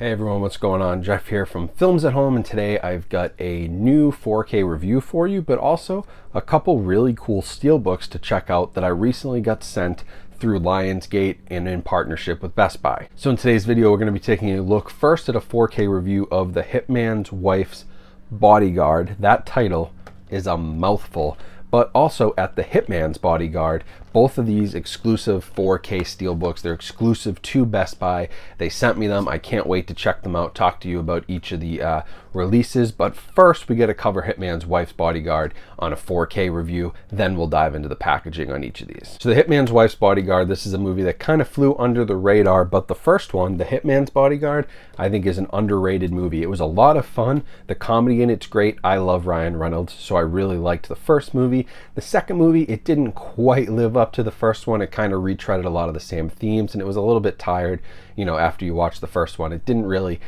Hey everyone, what's going on? Jeff here from Films at Home, and today I've got a new 4K review for you, but also a couple really cool Steelbooks to check out that I recently got sent through Lionsgate and in partnership with Best Buy. So in today's video, we're going to be taking a look first at a 4K review of The Hitman's Wife's Bodyguard. That title is a mouthful. But also at the Hitman's Bodyguard, both of these exclusive 4K Steelbooks. They're exclusive to Best Buy. They sent me them. I can't wait to check them out, talk to you about each of the releases. But first, we get to cover Hitman's Wife's Bodyguard on a 4K review. Then we'll dive into the packaging on each of these. So The Hitman's Wife's Bodyguard, this is a movie that kind of flew under the radar, but the first one, The Hitman's Bodyguard, I think is an underrated movie. It was a lot of fun. The comedy in it's great. I love Ryan Reynolds, so I really liked the first movie. The second movie, it didn't quite live up to the first one. It kind of retreaded a lot of the same themes, and it was a little bit tired, you know, after you watch the first one. It didn't really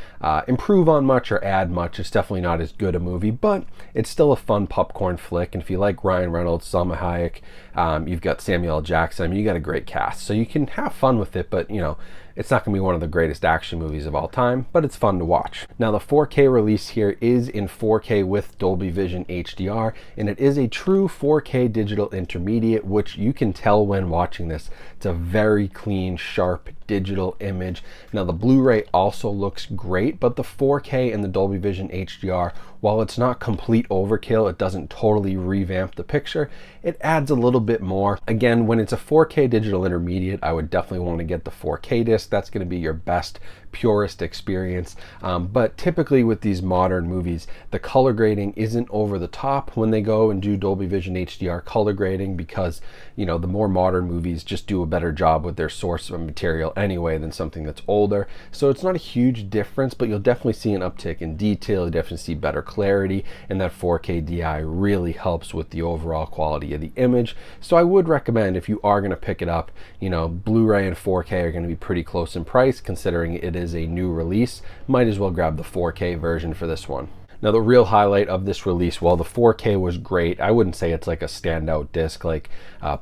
improve on much or add much. It's definitely not as good a movie, but it's still a fun popcorn flick. And if you like Ryan Reynolds, Salma Hayek, you've got Samuel L. Jackson, I mean, you got a great cast. So you can have fun with it, but, you know, it's not going to be one of the greatest action movies of all time, but it's fun to watch. Now, the 4K release here is in 4K with Dolby Vision HDR, and it is a true 4K digital intermediate, which you can tell when watching this. It's a very clean, sharp digital image. Now, the Blu-ray also looks great, but the 4K and the Dolby Vision HDR, while it's not complete overkill, it doesn't totally revamp the picture. It adds a little bit more. Again, when it's a 4K digital intermediate, I would definitely want to get the 4K disc. That's going to be your best, purest experience. But typically with these modern movies, the color grading isn't over the top when they go and do Dolby Vision HDR color grading, because, you know, the more modern movies just do a better job with their source of material anyway than something that's older. So it's not a huge difference, but you'll definitely see an uptick in detail. You'll definitely see better clarity, and that 4K DI really helps with the overall quality of the image. So I would recommend, if you are going to pick it up, you know, Blu-ray and 4K are going to be pretty close in price, considering it is a new release. Might as well grab the 4K version for this one. Now, the real highlight of this release, while the 4K was great, I wouldn't say it's like a standout disc like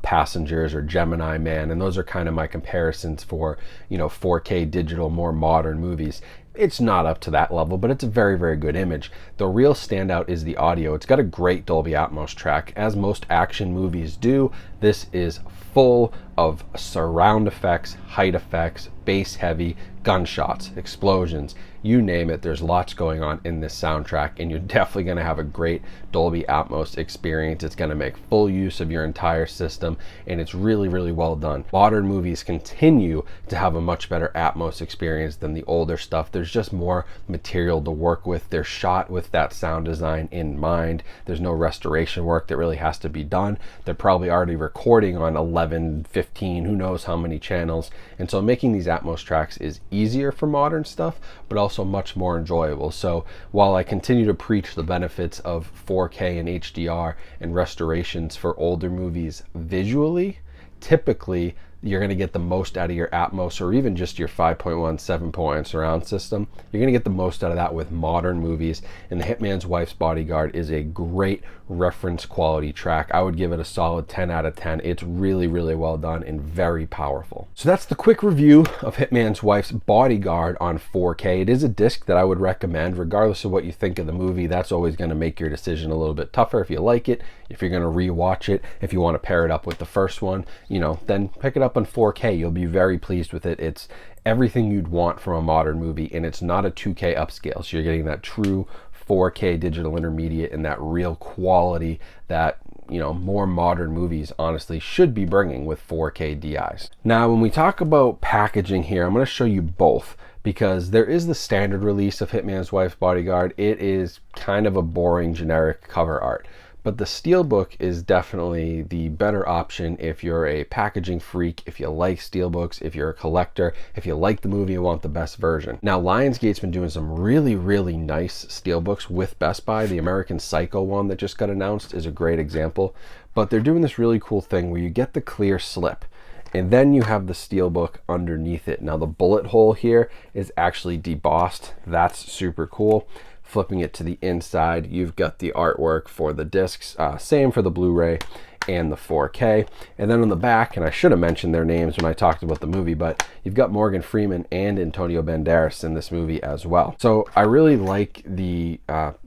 Passengers or Gemini Man, and those are kind of my comparisons for, you know, 4K digital, more modern movies. It's not up to that level, but it's a very, very good image. The real standout is the audio. It's got a great Dolby Atmos track, as most action movies do. This is full of surround effects, height effects, bass heavy, gunshots, explosions, you name it. There's lots going on in this soundtrack, and you're definitely going to have a great Dolby Atmos experience. It's going to make full use of your entire system, and it's really, really well done. Modern movies continue to have a much better Atmos experience than the older stuff. There's just more material to work with. They're shot with that sound design in mind. There's no restoration work that really has to be done. They're probably already recording on 11, 15, who knows how many channels. And so making these Atmos tracks is easier for modern stuff, but also much more enjoyable. So while I continue to preach the benefits of 4K and HDR and restorations for older movies visually, typically you're going to get the most out of your Atmos, or even just your 5.1, 7.1 surround system. You're going to get the most out of that with modern movies, and The Hitman's Wife's Bodyguard is a great reference quality track. I would give it a solid 10 out of 10. It's really, really well done and very powerful. So that's the quick review of Hitman's Wife's Bodyguard on 4K. It is a disc that I would recommend, regardless of what you think of the movie. That's always going to make your decision a little bit tougher if you like it, if you're going to rewatch it, if you want to pair it up with the first one, you know, then pick it up on 4K. You'll be very pleased with it. It's everything you'd want from a modern movie, and it's not a 2K upscale, so you're getting that true 4K digital intermediate and that real quality that, you know, more modern movies honestly should be bringing with 4K DIs. Now, when we talk about packaging here, I'm going to show you both, because there is the standard release of Hitman's Wife's Bodyguard. It is kind of a boring generic cover art. But the Steelbook is definitely the better option if you're a packaging freak, if you like Steelbooks, if you're a collector, if you like the movie and want the best version. Now, Lionsgate's been doing some really, really nice Steelbooks with Best Buy. The American Psycho one that just got announced is a great example. But they're doing this really cool thing where you get the clear slip, and then you have the Steelbook underneath it. Now, the bullet hole here is actually debossed. That's super cool. Flipping it to the inside, you've got the artwork for the discs, same for the Blu-ray and the 4K. And then on the back, and I should have mentioned their names when I talked about the movie, but you've got Morgan Freeman and Antonio Banderas in this movie as well. So I really like the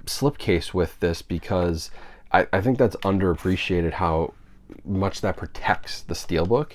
slipcase with this because I think that's underappreciated how much that protects the Steelbook.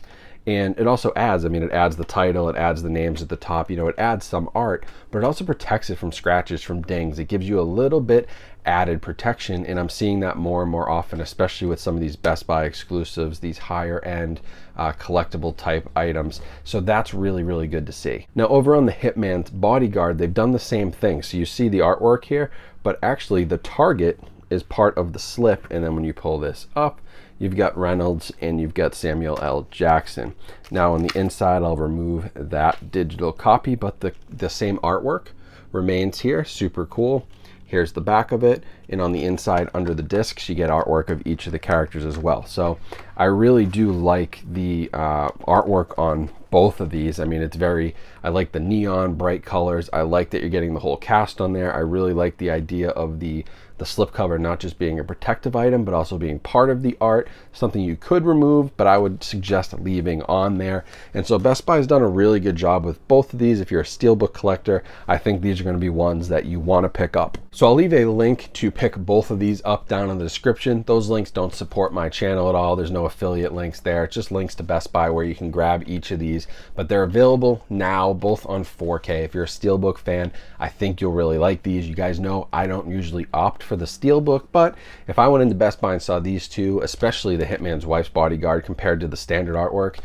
And it also adds, I mean, it adds the title, it adds the names at the top, you know, it adds some art, but it also protects it from scratches, from dings. It gives you a little bit added protection, and I'm seeing that more and more often, especially with some of these Best Buy exclusives, these higher end collectible type items. So that's really, really good to see. Now over on the Hitman'S Bodyguard, they've done the same thing. So you see the artwork here, but actually the target is part of the slip, and then when you pull this up, you've got Reynolds and you've got Samuel L. Jackson. Now on the inside, I'll remove that digital copy, but the same artwork remains here. Super cool. Here's the back of it, and on the inside under the discs you get artwork of each of the characters as well. So I really do like the artwork on both of these. I mean, it's very, I like the neon bright colors. I like that you're getting the whole cast on there. I really like the idea of the slipcover not just being a protective item, but also being part of the art, something you could remove, but I would suggest leaving on there. And so Best Buy's done a really good job with both of these. If you're a Steelbook collector, I think these are going to be ones that you want to pick up. So I'll leave a link to pick both of these up down in the description. Those links don't support my channel at all. There's no affiliate links there. It's just links to Best Buy where you can grab each of these, but they're available now both on 4K. If you're a Steelbook fan, I think you'll really like these. You guys know I don't usually opt for the Steelbook, but if I went into Best Buy and saw these two, especially the Hitman's Wife's Bodyguard compared to the standard artwork,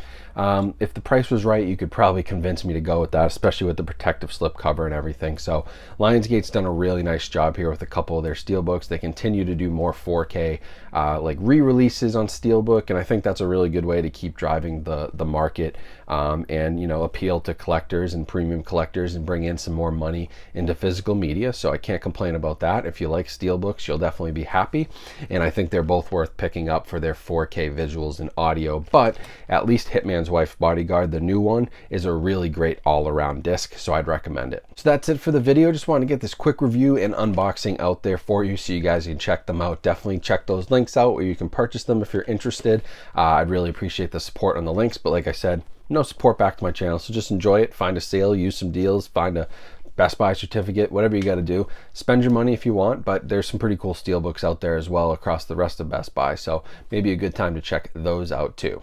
if the price was right, you could probably convince me to go with that, especially with the protective slipcover and everything. So Lionsgate's done a really nice job here with a couple of their Steelbooks. They continue to do more 4K like re-releases on Steelbook, and I think that's a really good way to keep driving the market and, you know, appeal to collectors and premium collectors and bring in some more money into physical media. So I can't complain about that. If you like Steelbooks, you'll definitely be happy, and I think they're both worth picking up for their 4K visuals and audio. But at least Hitman's Wife's Bodyguard, the new one, is a really great all-around disc, so I'd recommend it. So that's it for the video. Just wanted to get this quick review and unboxing out there for you so you guys can check them out. Definitely check those links out where you can purchase them if you're interested. I'd really appreciate the support on the links, but like I said, no support back to my channel, so just enjoy it. Find a sale, use some deals, find a Best Buy certificate, whatever you got to do. Spend your money if you want, but there's some pretty cool Steelbooks out there as well across the rest of Best Buy, so maybe a good time to check those out too.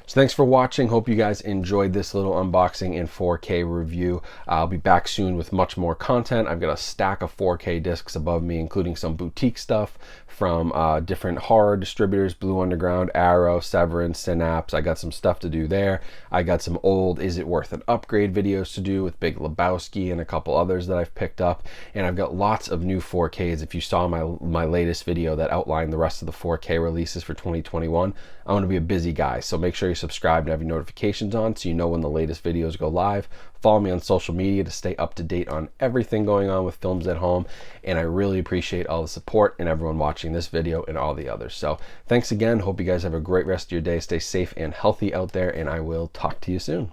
So thanks for watching. Hope you guys enjoyed this little unboxing and 4K review. I'll be back soon with much more content. I've got a stack of 4K discs above me, including some boutique stuff from different horror distributors, Blue Underground, Arrow, Severance, Synapse. I got some stuff to do there. I got some old Is It Worth an Upgrade videos to do with Big Lebowski and a couple others that I've picked up. And I've got lots of new 4Ks. If you saw my latest video that outlined the rest of the 4K releases for 2021, I'm going to be a busy guy. So make sure you subscribe and have your notifications on so you know when the latest videos go live. Follow me on social media to stay up to date on everything going on with Films at Home, and I really appreciate all the support and everyone watching this video and all the others. So thanks again. Hope you guys have a great rest of your day. Stay safe and healthy out there, and I will talk to you soon.